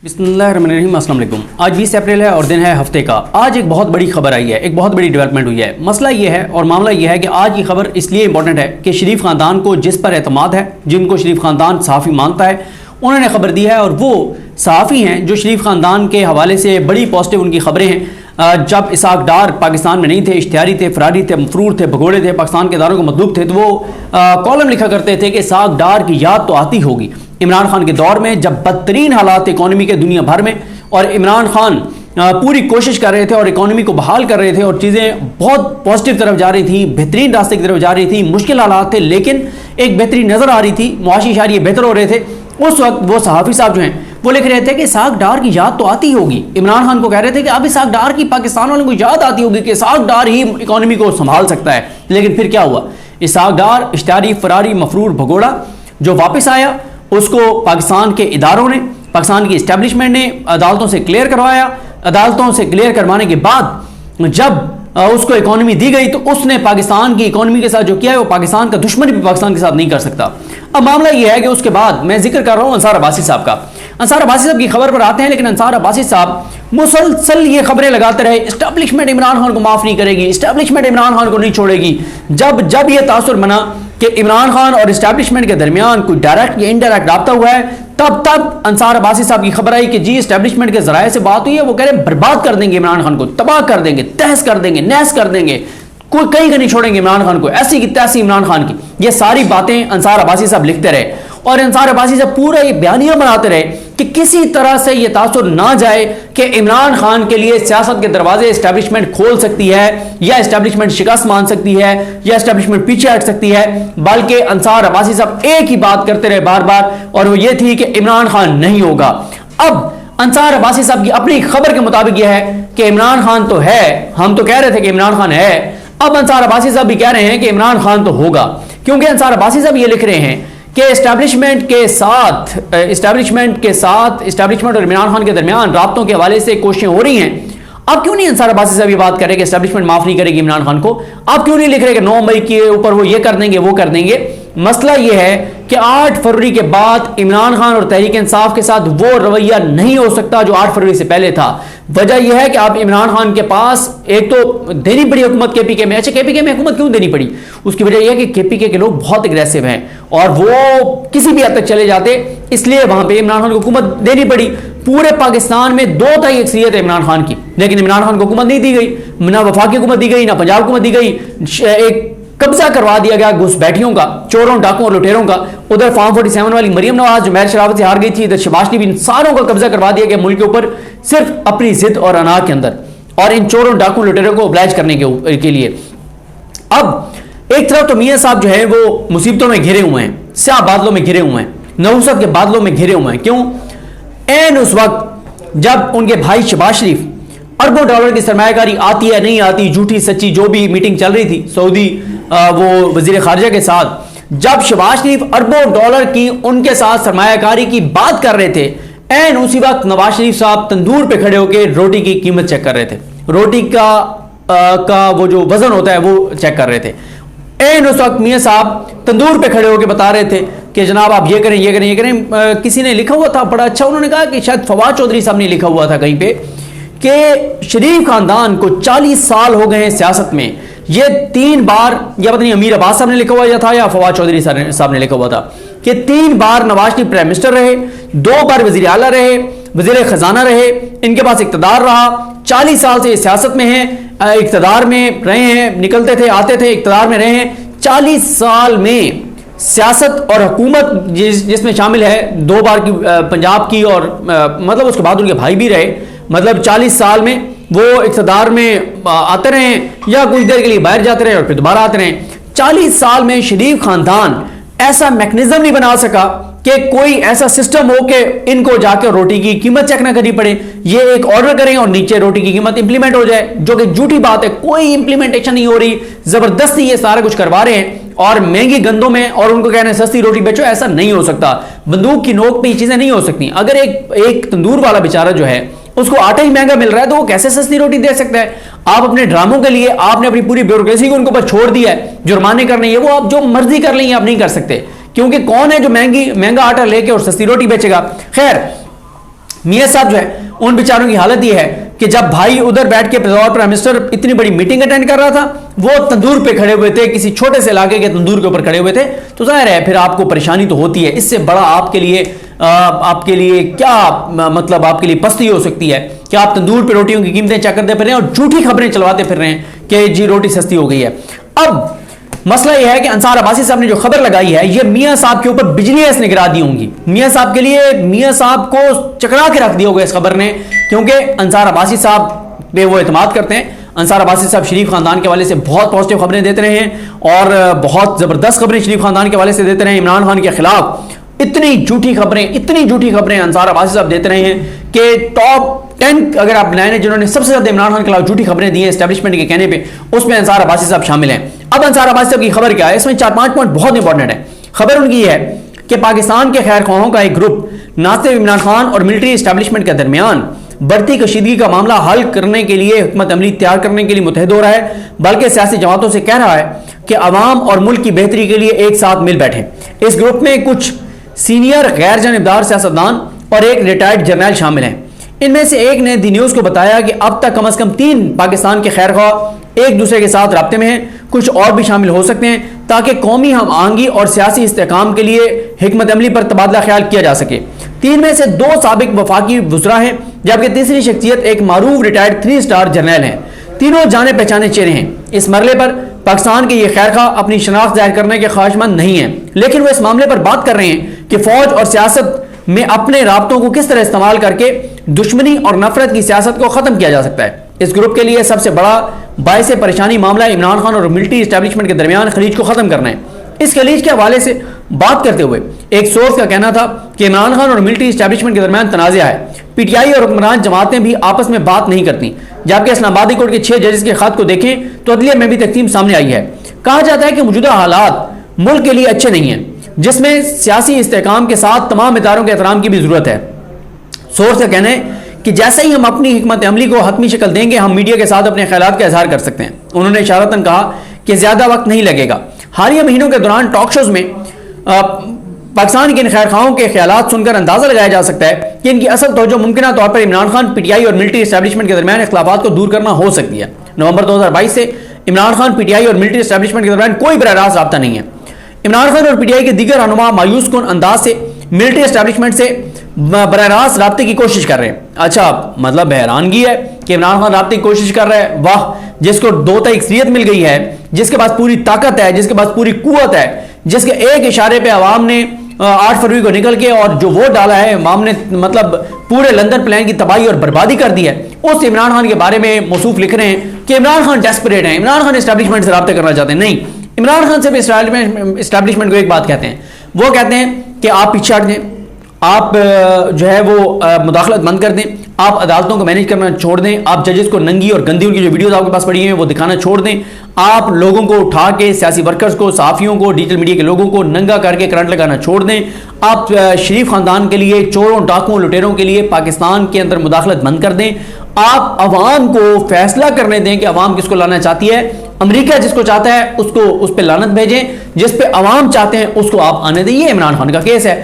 बिस्मिल्लाहिर्रहमानिर्रहीम, अस्सलाम वालेकुम। आज 20 अप्रैल है और दिन है हफ्ते का। आज एक बहुत बड़ी खबर आई है, एक बहुत बड़ी डेवलपमेंट हुई है। मसला ये है और मामला ये है कि आज की खबर इसलिए इंपॉर्टेंट है कि शरीफ ख़ानदान को जिस पर एतमाद है, जिनको शरीफ ख़ानदान सहाफ़ी मानता है, उन्होंने खबर दी है और वो सहाफ़ी हैं जो शरीफ ख़ानदान के हवाले से बड़ी पॉजिटिव उनकी खबरें हैं। जब इसाक डार पाकिस्तान में नहीं थे, इश्तिहारी थे, फरारी थे, मफरूर थे, भगोड़े थे, पाकिस्तान के इदारों को मतलूब थे, तो वो कॉलम लिखा करते थे कि इसाक डार की याद तो आती होगी इमरान खान के दौर में, जब बदतरीन हालात इकॉनमी के दुनिया भर में, और इमरान खान पूरी कोशिश कर रहे थे और इकॉनमी को बहाल कर रहे थे और चीज़ें बहुत पॉजिटिव तरफ जा रही थी, बेहतरीन रास्ते की तरफ जा रही थी। मुश्किल हालात थे लेकिन एक बेहतरीन नज़र आ रही थी, मुआशी इशारे बेहतर हो रहे थे। उस वक्त वो सहाफ़ी साहब जो हैं वो लिख रहे थे कि इसाक डार की याद तो आती होगी। इमरान खान को कह रहे थे कि अब इसाक डार की पाकिस्तान वालों को याद आती होगी कि इसाक डार ही इकॉनमी को संभाल सकता है। लेकिन फिर क्या हुआ? इसाक डार, इश्तिहारी, फरारी, मफरूर, भगोड़ा जो वापस आया, उसको पाकिस्तान के इदारों ने, पाकिस्तान की इस्टेब्लिशमेंट ने अदालतों से क्लियर करवाया। अदालतों से क्लियर करवाने के बाद जब उसको इकॉनमी दी गई तो उसने पाकिस्तान की इकॉनमी के साथ जो किया है वो पाकिस्तान का दुश्मन भी पाकिस्तान के साथ नहीं कर सकता। अब मामला ये है कि उसके बाद मैं जिक्र कर रहा हूँ अंसार अब्बासी साहब का। अंसार अब्बासी साहब की खबर पर आते हैं, लेकिन अंसार अब्बासी साहब मुसलसल ये खबरें लगाते रहे, इस्टेब्लिशमेंट इमरान खान को माफ नहीं करेगी, इस्टेब्लिशमेंट इमरान खान को नहीं छोड़ेगी। जब ये तासुर बना कि इमरान खान और इस्टेब्लिशमेंट के दरमियान कोई डायरेक्ट या इनडायरेक्ट राब्ता हुआ है, तब अंसार अब्बासी साहब की खबर आई कि जी इस्टेब्लिशमेंट के जराये से बात हुई है, वो कह रहे हैं बर्बाद कर देंगे इमरान खान को, तबाह कर देंगे, तहस कर देंगे, नहस कर देंगे, कोई कहीं का नहीं छोड़ेंगे इमरान खान को, ऐसी की तैसी इमरान खान की। ये सारी बातें अंसार अब्बासी साहब लिखते रहे और अंसार अब्बासी साहब पूरा ये बयानिया बनाते रहे कि किसी तरह से ये तासुर ना जाए कि इमरान खान के लिए सियासत के दरवाजे इस्टेब्लिशमेंट खोल सकती है या इस्टेब्लिशमेंट शिकस्त मान सकती है या इस्टेब्लिशमेंट पीछे हट सकती है। बल्कि अंसार अब्बासी साहब एक ही बात करते रहे बार बार, और वो ये थी कि इमरान खान नहीं होगा। अब अंसार अब्बासी साहब की अपनी खबर के मुताबिक यह है कि इमरान खान तो है, हम तो कह रहे थे कि इमरान खान है, अब अंसार अब्बासी साहब भी कह रहे हैं कि इमरान खान तो होगा, क्योंकि अंसार अब्बासी साहब ये लिख रहे हैं कि इस्टेब्लिशमेंट और इमरान खान के दरमियान राब्तों के हवाले से कोशिशें हो रही हैं। अब क्यों नहीं अंसार अब्बासी साहब ये बात कर रहे कि इस्टेब्लिशमेंट माफ नहीं करेगी इमरान खान को? अब क्यों नहीं लिख रहे कि 9 मई के ऊपर वो ये कर देंगे, वो कर देंगे? मसला ये है कि 8 फरवरी के बाद इमरान खान और तहरीक इंसाफ के साथ वो रवैया नहीं हो सकता जो 8 फरवरी से पहले था। वजह यह है कि आप इमरान खान के पास एक तो देनी पड़ी हुकूमत केपीके में। अच्छा, केपीके में हुकूमत क्यों देनी पड़ी? उसकी वजह यह है कि केपीके के लोग बहुत एग्रेसिव हैं और वो किसी भी हद तक चले जाते, इसलिए वहां पे इमरान खान को हुकूमत देनी पड़ी। पूरे पाकिस्तान में 2 अक्सरियत है इमरान खान की, लेकिन इमरान खान को हुकूमत नहीं दी गई, ना वफाकी हुकूमत दी गई, ना पंजाब हुकूमत दी गई। एक कब्जा करवा दिया गया घुसपैठियों का, चोरों, डाकुओं और लुटेरों का। उधर फॉर्म 47 वाली मरियम नवाज जो महर शरावत से हार गई थी, इधर शहबाज शरीफ, इन सारों का कब्जा करवा दिया गया मुल्क के ऊपर, सिर्फ अपनी जिद और अना के अंदर, और इन चोरों, डाकुओं, लुटेरों को ओब्लाइज करने के लिए। अब एक तरफ तो मियां साहब जो है वो मुसीबतों में घिरे हुए हैं, स्याह बादलों में घिरे हुए हैं, नहुसत के बादलों में घिरे हुए हैं। क्यों? ऐन उस वक्त जब उनके भाई शहबाज शरीफ अरबों डॉलर की सरमायाकारी आती है नहीं आती, झूठी सच्ची जो भी मीटिंग चल रही थी सऊदी वो वजीर खारजा के साथ, जब शहबाज शरीफ अरबों डॉलर की उनके साथ सरमायाकारी की बात कर रहे थे, ऐन उसी वक्त नवाज शरीफ साहब तंदूर पे खड़े होकर रोटी की कीमत चेक कर रहे थे, रोटी का वो जो वजन होता है वो चेक कर रहे थे। ऐन उस वक्त मियां साहब तंदूर पे खड़े होकर बता रहे थे कि जनाब आप ये करें, ये करें, ये करें। किसी ने लिखा हुआ था बड़ा अच्छा, उन्होंने कहा कि शायद फवाद चौधरी साहब ने लिखा हुआ था कहीं पे कि शरीफ खानदान को 40 साल हो गए हैं सियासत में। ये 3 बार, या पता नहीं अमीर अब्बास साहब ने लिखा हुआ था या फवाद चौधरी साहब ने लिखा हुआ था कि 3 बार नवाज शरीफ प्राइम मिनिस्टर रहे, 2 बार वजीर आला रहे, वजीर खजाना रहे, इनके पास इक्तदार रहा। 40 साल से इसियासत में हैं, इक्तदार में रहे हैं, निकलते थे आते थे, इक्तदार में रहे हैं। 40 साल में सियासत और हुकूमत जिसमें शामिल है 2 बार की पंजाब की, और मतलब उसके बाद उनके भाई भी रहे, मतलब 40 साल में वो इक़्तिदार में आते रहे या कुछ देर के लिए बाहर जाते रहे और फिर दोबारा आते रहे। 40 साल में शरीफ खानदान ऐसा मैकेनिज्म नहीं बना सका कि कोई ऐसा सिस्टम हो कि इनको जाकर रोटी की कीमत चेक ना करनी पड़े, ये एक ऑर्डर करें और नीचे रोटी की कीमत इंप्लीमेंट हो जाए, जो कि झूठी बात है। कोई इंप्लीमेंटेशन नहीं हो रही, जबरदस्ती ये सारा कुछ करवा रहे हैं और महंगी गंदों में, और उनको कह रहे हैं सस्ती रोटी बेचो। ऐसा नहीं हो सकता, बंदूक की नोक पे ये चीजें नहीं हो सकती। अगर एक तंदूर वाला बेचारा जो है उसको आटा ही महंगा मिल रहा है तो वो कैसे सस्ती रोटी दे सकता है? आप अपने ड्रामों के लिए आपने अपनी पूरी ब्यूरोक्रेसी को उनको ऊपर छोड़ दिया है, जुर्माने करने, वो आप जो मर्जी कर लेंगे आप नहीं कर सकते, क्योंकि कौन है जो महंगा आटा लेके और सस्ती रोटी बेचेगा। खैर, میاں صاحب جو ہے ان بیچاروں کی حالت یہ ہے کہ جب بھائی ادھر بیٹھ کے پشاور پرائم منسٹر اتنی بڑی میٹنگ اٹینڈ کر رہا تھا، وہ تندور پہ کھڑے ہوئے تھے، کسی چھوٹے سے علاقے کے تندور کے اوپر کھڑے ہوئے تھے، تو ظاہر ہے پھر آپ کو پریشانی تو ہوتی ہے. اس سے بڑا آپ کے لیے کیا مطلب آپ کے لیے پستی ہو سکتی ہے کہ آپ تندور پہ روٹیوں کی قیمتیں چیک کرتے پھر رہے ہیں اور جھوٹی خبریں چلواتے پھر رہے ہیں کہ جی روٹی سستی ہو گئی ہے. اب مسئلہ یہ ہے کہ انصار عباسی صاحب نے جو خبر لگائی ہے یہ میاں صاحب کے اوپر بجلی ایس نگرا دی ہوں گی. میاں صاحب کے لیے میاں صاحب کو چکرا کے رکھ دیا ہوگا اس خبر نے، کیونکہ انصار عباسی صاحب پہ وہ اعتماد کرتے ہیں. انصار عباسی صاحب شریف خاندان کے حوالے سے بہت پازیٹیو خبریں دیتے رہے ہیں اور بہت زبردست خبریں شریف خاندان کے حوالے سے دیتے رہے ہیں. عمران خان کے خلاف اتنی جھوٹی خبریں انصار عباسی صاحب دیتے رہے ہیں کہ ٹاپ 10 اگر آپ بنائیں جنہوں نے سب سے زیادہ عمران خان کے خلاف جھوٹی خبریں دی ہیں اسٹیبلشمنٹ کے کہنے پہ، اس میں انصار عباسی صاحب شامل ہیں. اب انصار عباسی صاحب کی خبر کیا ہے؟ اس میں 4-5 پوائنٹ بہت امپورٹنٹ ہے. خبر ان کی یہ ہے کہ پاکستان کے خیر خواہوں کا ایک گروپ نہ صرف عمران خان اور ملٹری اسٹیبلشمنٹ کے درمیان بڑھتی کشیدگی کا معاملہ حل کرنے کے لیے حکمت عملی تیار کرنے کے لیے متحد ہو رہا ہے، بلکہ سیاسی جماعتوں سے کہہ رہا ہے کہ عوام اور ملک کی بہتری کے لیے ایک ساتھ مل بیٹھیں. اس گروپ میں کچھ سینئر غیر جانبدار سیاستدان اور ایک ریٹائرڈ جرنیل شامل ہیں. ان میں سے ایک نے دی نیوز کو بتایا کہ اب تک کم از کم 3 پاکستان کے خیر خواہ ایک دوسرے کے ساتھ رابطے میں ہیں، کچھ اور بھی شامل ہو سکتے ہیں تاکہ قومی ہم آہنگی اور سیاسی استحکام کے لیے حکمت عملی پر تبادلہ خیال کیا جا سکے. 3 میں سے 2 سابق وفاقی وزراء ہیں جبکہ تیسری شخصیت ایک معروف ریٹائرڈ 3 اسٹار جرنیل ہیں. تینوں جانے پہچانے چہرے ہیں. اس مرحلے پر پاکستان کے یہ خیر خواہ اپنی شناخت ظاہر کرنے کے خواہشمند نہیں ہیں، لیکن وہ اس معاملے پر بات کر رہے ہیں کہ فوج اور سیاست میں اپنے رابطوں کو کس طرح استعمال کر کے دشمنی اور نفرت کی سیاست کو ختم کیا جا سکتا ہے. اس گروپ کے لیے سب سے بڑا باعث پریشانی معاملہ عمران خان اور ملٹری اسٹیبلشمنٹ کے درمیان خلیج کو ختم کرنا ہے. اس خلیج کے حوالے سے بات کرتے ہوئے ایک سورس کا کہنا تھا کہ عمران خان اور ملٹری اسٹیبلشمنٹ کے درمیان تنازع ہے. پی ٹی آئی اور حکمران جماعتیں بھی آپس میں بات نہیں کرتی، جبکہ اسلام آبادی کورٹ کے 6 ججز کے خط کو دیکھیں تو عدلیہ میں بھی تقسیم سامنے آئی ہے. کہا جاتا ہے کہ موجودہ حالات ملک کے لیے اچھے نہیں ہیں، جس میں سیاسی استحکام کے ساتھ تمام اداروں کے احترام کی بھی ضرورت ہے. سورس کا کہنا ہے کہ جیسے ہی ہم اپنی حکمت عملی کو حتمی شکل دیں گے ہم میڈیا کے ساتھ اپنے خیالات کا اظہار کر سکتے ہیں. انہوں نے اشارتاً کہا کہ زیادہ وقت نہیں لگے گا. حالیہ مہینوں کے دوران ٹاک شوز میں پاکستان کے ان خیر خواہوں کے خیالات سن کر اندازہ لگایا جا سکتا ہے کہ ان کی اصل توجہ ممکنہ طور پر Imran Khan, P T I اور ملٹری اسٹیبلشمنٹ کے درمیان اختلافات کو دور کرنا ہو سکتی ہے. نومبر 2022 سے Imran Khan, P T I اور ملٹری اسٹیبلشمنٹ کے درمیان کوئی براہ راست رابطہ نہیں ہے. عمران خان اور پی ٹی آئی کے دیگر رہنما مایوس کن انداز سے ملٹری اسٹیبلشمنٹ سے براہ راست رابطے کی کوشش کر رہے ہیں. اچھا، مطلب حیرانگی ہے کہ عمران خان رابطے کی کوشش کر رہا ہے. واہ، جس کو 2 تا اکثریت مل گئی ہے، جس کے پاس پوری طاقت ہے، جس کے پاس پوری قوت ہے، جس کے ایک اشارے پہ عوام نے 8 فروری کو نکل کے اور جو ووٹ ڈالا ہے، عوام نے مطلب پورے لندن پلان کی تباہی اور بربادی کر دی ہے. اس عمران خان کے بارے میں موصوف لکھ رہے ہیں کہ عمران خان ڈیسپریٹ ہیں، عمران خان اسٹیبلشمنٹ سے رابطے کرنا چاہتے ہیں. نہیں، عمران خان صرف اسٹیبلشمنٹ کو ایک بات کہتے ہیں، وہ کہتے ہیں کہ آپ پیچھے ہٹ دیں، آپ جو ہے وہ مداخلت بند کر دیں، آپ عدالتوں کو مینیج کرنا چھوڑ دیں، آپ ججز کو ننگی اور گندی ان کی جو ویڈیوز آپ کے پاس پڑی ہیں وہ دکھانا چھوڑ دیں، آپ لوگوں کو اٹھا کے سیاسی ورکرز کو، صحافیوں کو، ڈیجیٹل میڈیا کے لوگوں کو ننگا کر کے کرنٹ لگانا چھوڑ دیں، آپ شریف خاندان کے لیے، چوروں ڈاکوؤں لٹیروں کے لیے پاکستان کے اندر مداخلت بند کر دیں، آپ عوام کو فیصلہ کرنے دیں کہ عوام کس کو لانا چاہتی ہے. امریکہ جس کو چاہتا ہے اس کو اس پہ لعنت بھیجیں، جس پہ عوام چاہتے ہیں اس کو آپ آنے دیں. یہ عمران خان کا کیس ہے.